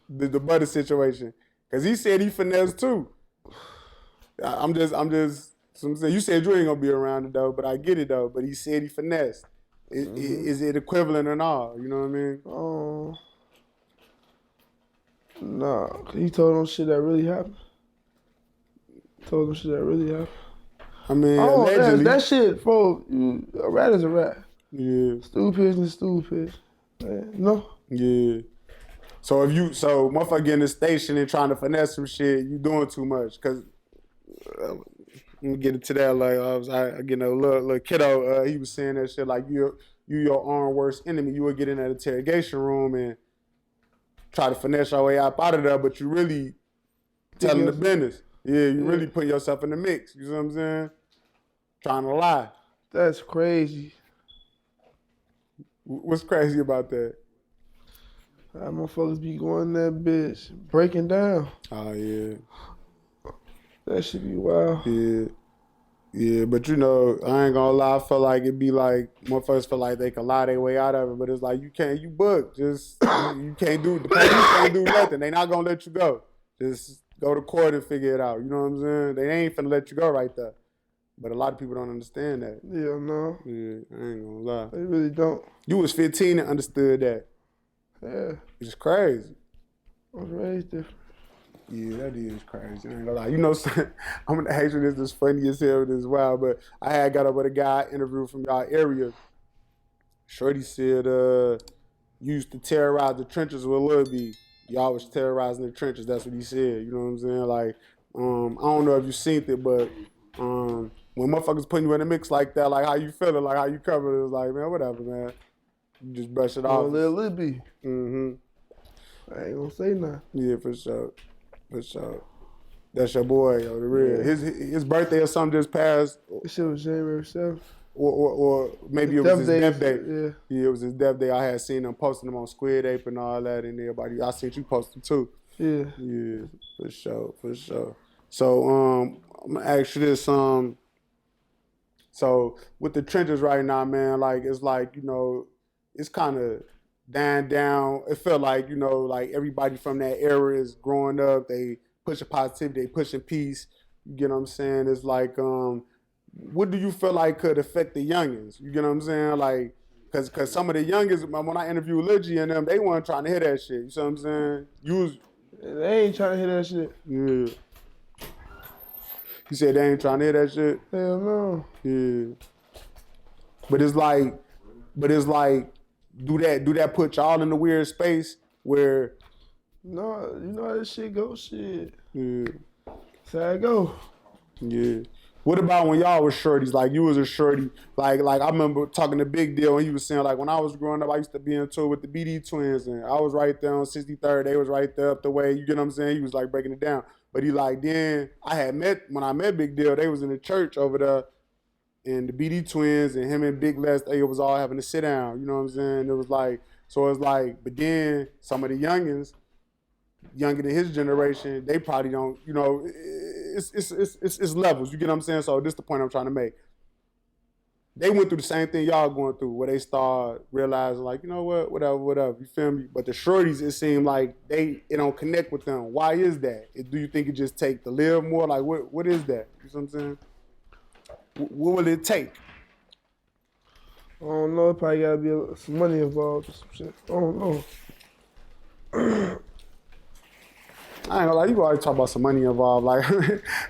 The butter situation, because he said he finessed too. I'm just. So I'm saying, you said you ain't gonna be around it though, but I get it though. But he said he finessed. Is it equivalent or not? You know what I mean? Nah, he told them shit that really happened. Told them shit that really happened. I mean, allegedly. That shit, bro. A rat is a rat. Yeah. Stupid is stupid. No. Yeah. So if you, motherfucker getting the station and trying to finesse some shit, you doing too much. Cause let me get into that. Like I getting a little kiddo. He was saying that shit like you your own worst enemy. You would get in that interrogation room and try to finesse your way out of there, but you really telling the business. Yeah, you really put yourself in the mix. You know what I'm saying? Trying to lie. That's crazy. What's crazy about that? How motherfuckers be going that bitch, breaking down. Oh, yeah. That should be wild. Yeah. Yeah, but you know, I ain't gonna lie, I feel like it'd be like, motherfuckers feel like they can lie their way out of it, but it's like, you book. Just, you can't do, the police can't do nothing. They not gonna let you go. Just go to court and figure it out. You know what I'm saying? They ain't finna let you go right there. But a lot of people don't understand that. Yeah, no. Yeah, I ain't gonna lie. They really don't. You was 15 and understood that. Yeah. It's crazy. I was raised different. Yeah, that is crazy. I ain't gonna lie. You know, I'm gonna ask you this is funny as hell, this is wild, but I had got up with a guy interviewed from y'all area. Shorty said, you used to terrorize the trenches with Lil B. Y'all was terrorizing the trenches. That's what he said. You know what I'm saying? Like, I don't know if you seen it, but when motherfuckers putting you in a mix like that, like how you feeling, like how you cover it, it's like, man, whatever, man. You just brush it off. Lil B. Mm-hmm. I ain't gonna say nothing. Yeah, for sure. For sure. That's your boy, yo, the real. Yeah. His birthday or something just passed. This shit was January 7th. Or maybe it was his death day. Yeah, it was his death day. I had seen him posting them on Squid Ape and all that, and everybody. I seen you post them too. Yeah. Yeah, for sure. So I'm gonna ask you this. So with the trenches right now, man, like it's like, you know, it's kind of down. It felt like, you know, like everybody from that era is growing up. They pushing positivity. They pushing peace. You get what I'm saying? It's like what do you feel like could affect the youngins? You get what I'm saying? Like, cause some of the youngins, when I interviewed Lil G and them, they weren't trying to hear that shit. You see what I'm saying? They ain't trying to hear that shit. Yeah. You said they ain't trying to hear that shit? Hell no. Yeah. But it's like, do that put y'all in a weird space where? No, you know how this shit go, shit. Yeah. That's how it go. Yeah. What about when y'all was shorties? Like you was a shorty. Like I remember talking to Big Deal and he was saying like when I was growing up, I used to be in tour with the BD twins and I was right there on 63rd. They was right there up the way. You get what I'm saying? He was like breaking it down. But he like then when I met Big Deal, they was in the church over there and the BD twins and him and Big Les, they was all having to sit down. You know what I'm saying? It was like, so it's like, but then some of the youngins, younger than his generation, they probably don't, you know, it's levels. You get what I'm saying? So this is the point I'm trying to make. They went through the same thing y'all going through, where they start realizing like, you know what, whatever. You feel me? But the shorties, it seemed like it don't connect with them. Why is that? Do you think it just take to live more? Like what is that? You know what I'm saying? What will it take? I don't know. It probably gotta be some money involved or some shit. I don't know. I ain't gonna lie, you always talk about some money involved. Like,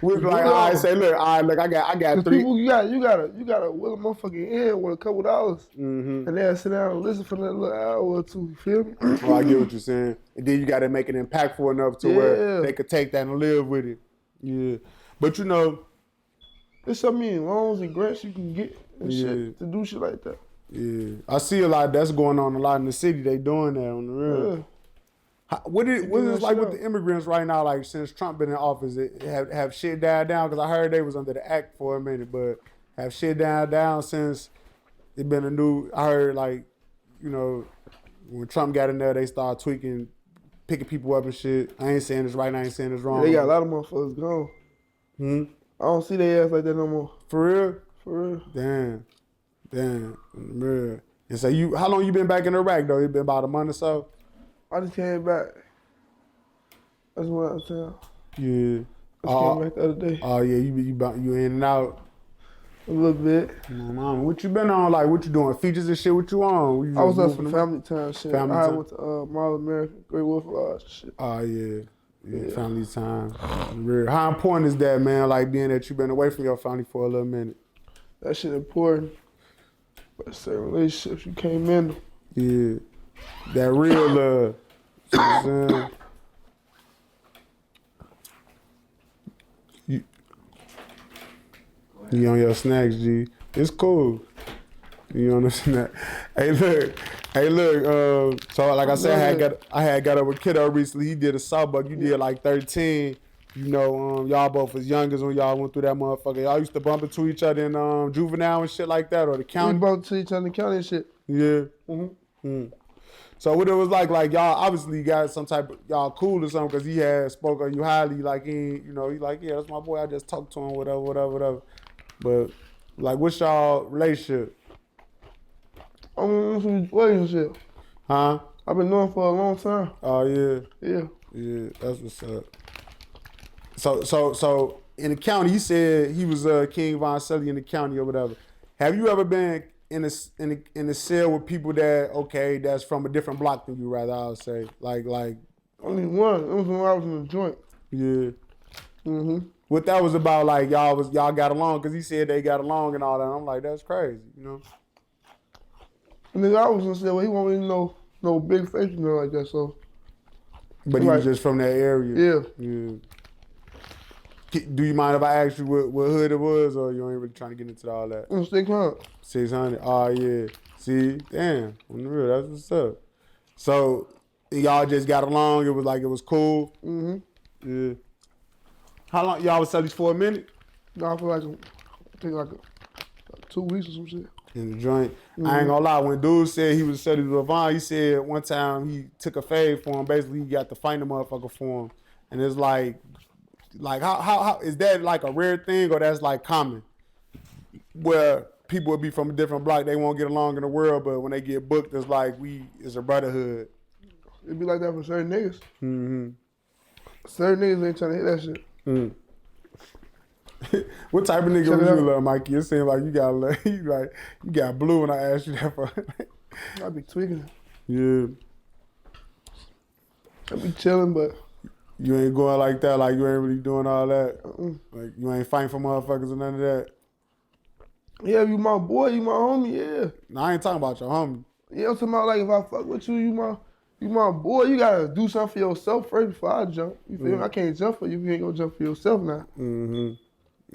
we like, I say, look, I got three. People, you gotta will a motherfucking in with a couple dollars, and they'll sit down and listen for that little hour or two. You feel me? Well, I get what you're saying. And then you gotta make it impactful enough to where they could take that and live with it. Yeah, but you know, there's so many loans and grants you can get and shit to do shit like that. Yeah, I see a lot that's going on a lot in the city. They doing that on the real. Yeah. What is it like with the immigrants right now? Like since Trump been in office, have shit died down? Because I heard they was under the act for a minute, but have shit died down since it been a new? I heard like, you know, when Trump got in there, they started tweaking, picking people up and shit. I ain't saying this right, I ain't saying this wrong. They got a lot of motherfuckers gone. I don't see their ass like that no more. For real? For real. Damn. Real. And so how long you been back in Iraq though? It been about a month or so? I just came back. That's what I'm saying. Yeah. I just came back the other day. Oh yeah, you in and out. A little bit. What you been on? Like, what you doing? Features and shit? What you on? I was on some family time shit. Family I time? went to Mall America, Great Wolf Lodge and shit. Oh yeah, family time. Real. How important is that, man? Like being that you been away from your family for a little minute. That shit important. But certain relationships you came in. Yeah, that real love. See what I'm saying? You on your snacks, G. It's cool. You understand that? Hey look. So like I said, I had got up with Kiddo recently. He did a sub buck. You did like 13. You know, y'all both was youngers when y'all went through that motherfucker. Y'all used to bump into each other in juvenile and shit like that, or the county. We bumped into each other in the county and shit. Yeah. So what it was like y'all obviously got some type of, y'all cool or something, because he had spoke of you highly, like he like, yeah, that's my boy, I just talked to him, whatever. But like, what's y'all relationship? I'm in a relationship. Huh? I've been knowing for a long time. Oh yeah. Yeah, that's what's up. So in the county, he said he was King Von Sully in the county or whatever. Have you ever been in a cell with people that's from a different block than you, rather, I'll say? Like only one. It was when I was in the joint. Yeah. What that was about, like y'all got along, because he said they got along and all that. I'm like, that's crazy, you know? And then I was gonna say, well, he won't really know no big face, you know, like that, so. But he was just from that area. Yeah. Do you mind if I ask you what hood it was, or you ain't really trying to get into all that? 600. 600. Oh yeah. See, damn. On the real, that's what's up. So y'all just got along. It was cool. Yeah. How long y'all was Sully's for a minute? No, for I think like 2 weeks or some shit. In the joint. I ain't gonna lie, when dude said he was Sully Lil Von, he said one time he took a fade for him. Basically, he got to find the motherfucker for him. And it's like how is that like a rare thing, or that's like common? Where people would be from a different block, they won't get along in the world, but when they get booked, it's like it's a brotherhood. It be like that for certain niggas. Certain niggas ain't trying to hit that shit. What type of nigga was you, Lil Mikey? It seems like you got blue when I asked you that for. I be tweaking. Yeah. I be chilling, but you ain't going like that. Like you ain't really doing all that. Like you ain't fighting for motherfuckers or none of that. Yeah, you my boy, you my homie. Yeah. No, I ain't talking about your homie. Yeah, I'm talking about like if I fuck with you, you my boy. You gotta do something for yourself first before I jump. You feel me? I can't jump for you. You ain't gonna jump for yourself now.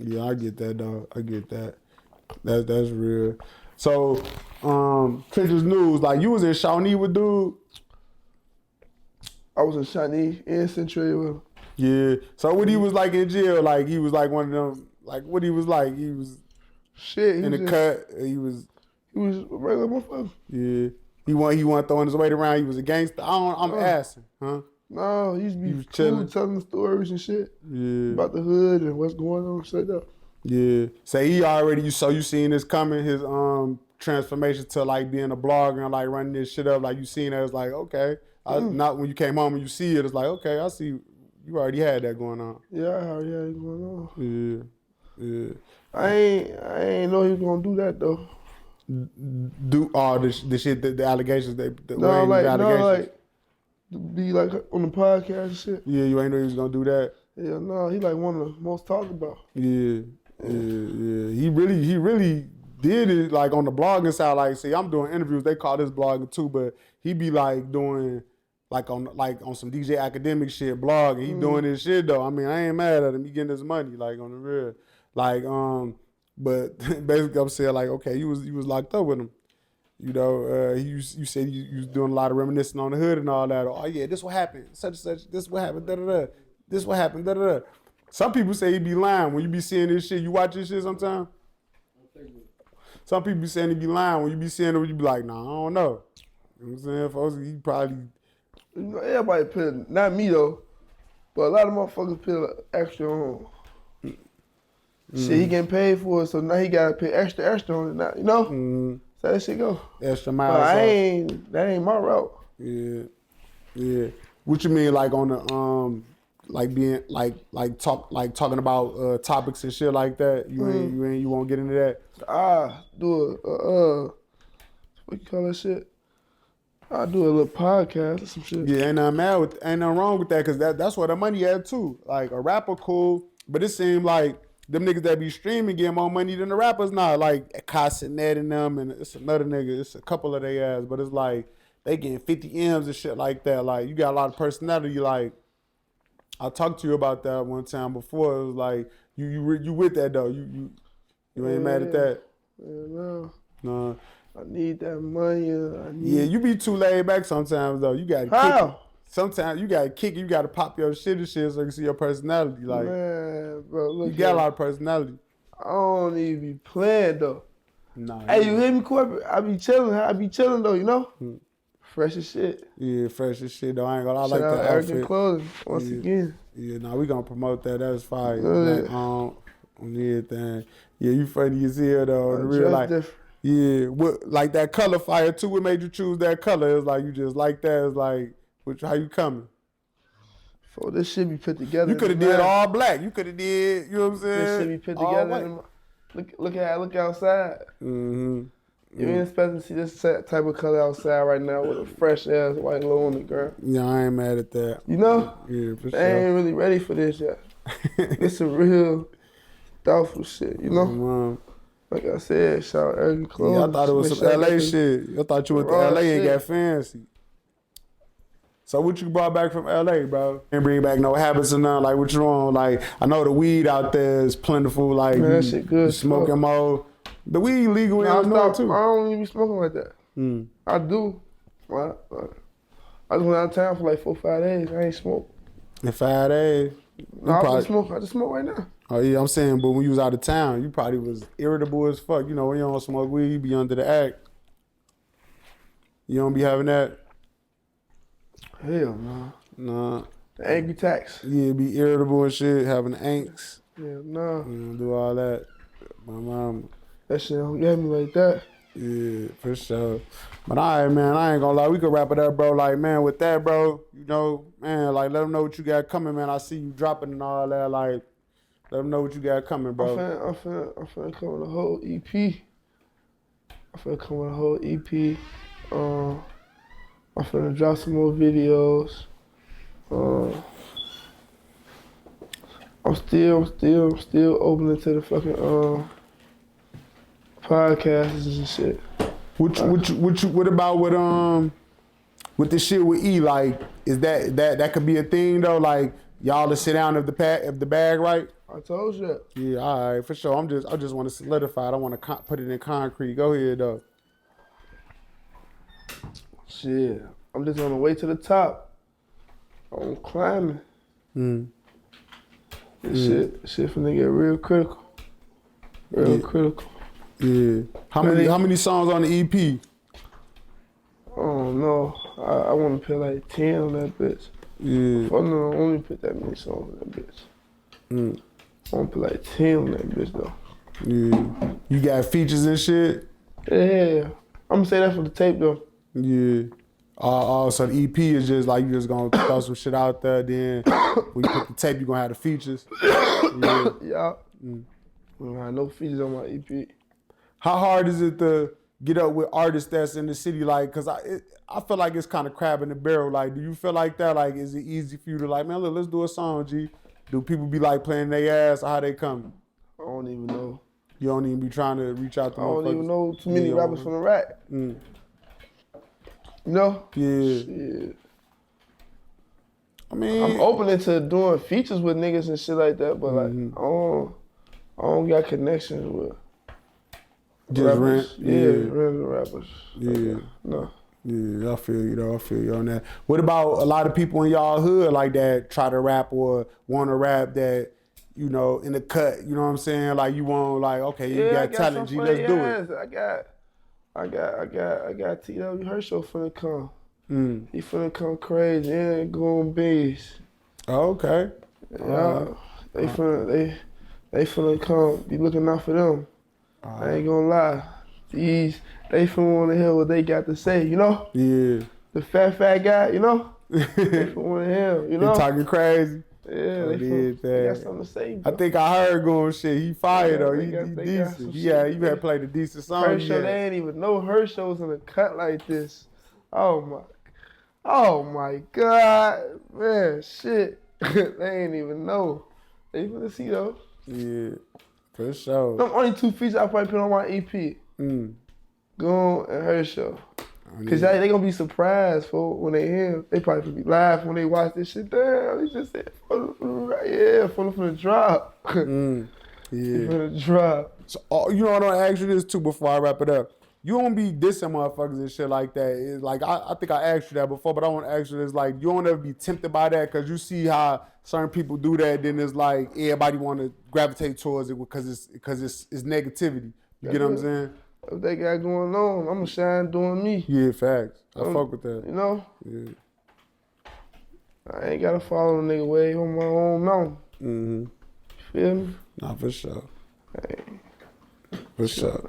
Yeah, I get that, dog. I get that. That's real. So, Trenches News, like you was in Shawnee with dude? I was in Shawnee and Central with him. Yeah. So what he was like in jail? Like he was like one of them. Like what he was like? He was in the cut. He was a regular motherfucker. Yeah. He wasn't throwing his weight around. He was a gangster. I'm asking, huh? No, he used to be was chilling, telling the stories and shit. Yeah. About the hood and what's going on, shit up. Yeah. So you seen this coming, his transformation to like being a blogger and like running this shit up. Like you seen it, it's like, okay. Not when you came home and you see it, it's like, okay, I see you already had that going on. Yeah, I already had it going on. Yeah. I ain't know he was gonna do that though. The shit, the allegations, like be like on the podcast and shit. Yeah, you ain't know he was gonna do that. Yeah, no, he like one of the most talked about. Yeah. He really did it like on the blogging side. Like, see, I'm doing interviews. They call this blogging too, but he be like doing like on some DJ academic shit, blogging. He doing this shit though. I mean, I ain't mad at him. He getting his money like on the real. Like but basically I'm saying like, okay, you was locked up with him. You know, you said you was doing a lot of reminiscing on the hood and all that. Oh yeah, this what happened, such and such. This what happened, da-da-da. This what happened, da-da-da. Some people say he be lying when you be seeing this shit. You watch this shit sometimes? Some people be saying he be lying when you be seeing it. You be like, nah, I don't know. You know what I'm saying? Folks, he probably... You know, everybody put, not me though, but a lot of motherfuckers put extra on. Shit, he getting paid for it, so now he gotta pay extra on it now, you know? So that shit go. Extra miles. But that ain't my route. Yeah. What you mean, like on the like being talking about topics and shit like that? You won't get into that? Do what you call that shit? I do a little podcast or some shit. Yeah, ain't nothing wrong with that, cause that's where the money at too. Like a rapper cool, but it seemed like them niggas that be streaming get more money than the rappers now. Like Cassinet and them, and it's another nigga, it's a couple of they ass, but it's like they getting 50 M's and shit like that. Like you got a lot of personality. Like I talked to you about that one time before. It was like you with that though. You ain't mad at that? Yeah, no. I need that money. Yeah, you be too laid back sometimes though. You gotta kick it. Sometimes you gotta kick it. You gotta pop your shit and shit so you can see your personality. Like, man, bro, look, you got a lot of personality. I don't even be playing though. Nah. Hey, you hear me, corporate? I be chilling though, you know. Fresh as shit. Yeah, fresh as shit though. I ain't gonna. I like Shout that out outfit. Clothing once again. Yeah, nah, we gonna promote that. That's fire. On everything. Yeah, you funny as hell though. The real like. Different. Yeah, what like that color fire too? What made you choose that color? It's like you just like that. It's like, how you coming? For this shit be put together. You could have did all black. You could have did. You know what I'm saying? This shit be put together. Look outside. Mm-hmm. You ain't expecting to see this type of color outside right now with a fresh ass white low on the ground. Yeah, I ain't mad at that. You know? Yeah, for sure. They ain't really ready for this yet. It's a real thoughtful shit, you know? Mm-hmm. Like I said, shout out Urban Clothes. Yeah, I thought it was some LA shit. I thought you went to LA and got fancy. So what you brought back from LA, bro? Ain't bring back no habits or nothing. Like what you on? Like I know the weed out there is plentiful. Like man, that shit good. Smoking more. The weed legal in Illinois too. I don't even be smoking like that. I do. I just went out of town for like 4 or 5 days. I ain't smoked. In 5 days? No, I just smoke right now. Oh yeah, I'm saying, but when you was out of town, you probably was irritable as fuck. You know, when you don't smoke weed, you be under the act. You don't be having that? Hell no. Nah. The angry tax. Yeah, be irritable and shit, having angst. Yeah, no. You don't do all that. My mama. That shit don't get me like that. Yeah, for sure. But all right, man, I ain't gonna lie. We could wrap it up, bro. Like, man, with that, bro, you know, man, like, let them know what you got coming, man. I see you dropping and all that. Like, let them know what you got coming, bro. I'm finna come with a whole EP. I'm finna drop some more videos. I'm still open to the fucking podcasts and shit. What about with the shit with E? Like, is that could be a thing though? Like, y'all to sit down if the bag right? I told you that. Yeah, all right, for sure. I just want to solidify. I don't want to put it in concrete. Go ahead though. Shit, I'm just on the way to the top. I'm climbing. Shit finna get real critical. Critical. Yeah. How many songs on the EP? I don't know. I want to put like 10 on that bitch. Yeah. I don't only put that many songs on that bitch. I want to put like 10 on that bitch though. Yeah. You got features and shit? Yeah. I'm gonna say that for the tape though. Yeah. So the EP is just like you just gonna throw some shit out there. Then when you put the tape, you gonna have the features. Yeah. Yeah. I don't have no features on my EP. How hard is it to get up with artists that's in the city? Like, cause I feel like it's kind of crab in the barrel. Like, do you feel like that? Like, is it easy for you to like, man, look, let's do a song, G? Do people be like playing their ass or how they coming? I don't even know. You don't even be trying to reach out to I don't even know too many rappers from the rack. You know? Yeah. Shit. I mean, I'm open into doing features with niggas and shit like that, but like I don't got connections with just rappers. Random rappers. Yeah. No. Yeah, I feel you though. I feel you on that. What about a lot of people in y'all hood like that try to rap or want to rap that, you know, in the cut, you know what I'm saying? Like you want like, okay, you got talent, G, let's do it. I got I got T.W. Herschel finna come. Mm. He finna come crazy and going bees. Oh, okay. Yeah, they finna come. Be looking out for them. I ain't gonna lie. They finna wanna hear what they got to say, you know? Yeah. The fat guy, you know? They finna wanna hear, you know? He talking crazy. Yeah, they got something to say, bro. I think I heard going shit. He fired though. He decent. Yeah, you had played a decent song. Herschel, they ain't even know Herschel was in a cut like this. Oh my God, man, shit. They ain't even know. They finna see though. Yeah, for sure. Them only 2 features I probably put on my EP. Goon and Herschel. Cause they gonna be surprised for when they hear him. They probably be laughing when they watch this shit. Damn, he just said, yeah, from the drop. Yeah. From the drop. So, you know what I ask you this too before I wrap it up. You don't be dissing motherfuckers and shit like that. It's like I think I asked you that before, but I want to ask you this: like, you don't ever be tempted by that because you see how certain people do that. Then it's like everybody want to gravitate towards it because it's negativity. You get what I'm saying? What they got going on, I'ma shine doing me. Yeah, facts. I fuck with that. You know? Yeah. I ain't gotta follow the nigga way on my own now. Mm-hmm. Feel me? Nah, for sure. Hey. For sure.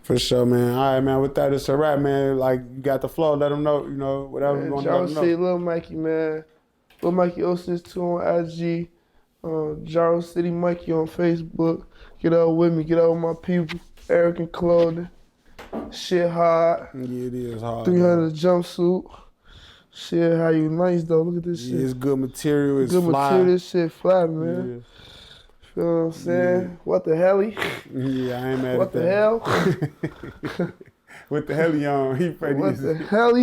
For sure, man. All right, man. With that, it's a wrap, man. Like, you got the flow. Let them know, you know, whatever man, you want to let them know. JaroCity Lil Mikey, man. Lil Mikey 062 on IG. JaroCity Mikey on Facebook. Get out with me. Get out with my people. Eric and Clothing. Shit hard. Yeah, it is hard. 300 jumpsuit. Shit, how you nice, though. Look at this shit. It's good material. It's good fly. Material. This shit fly, man. Yeah. Feel what I'm saying? Yeah. What the hell? Yeah, I ain't mad what at the that. hell? What the hell he on? He pretty What easy. the hell?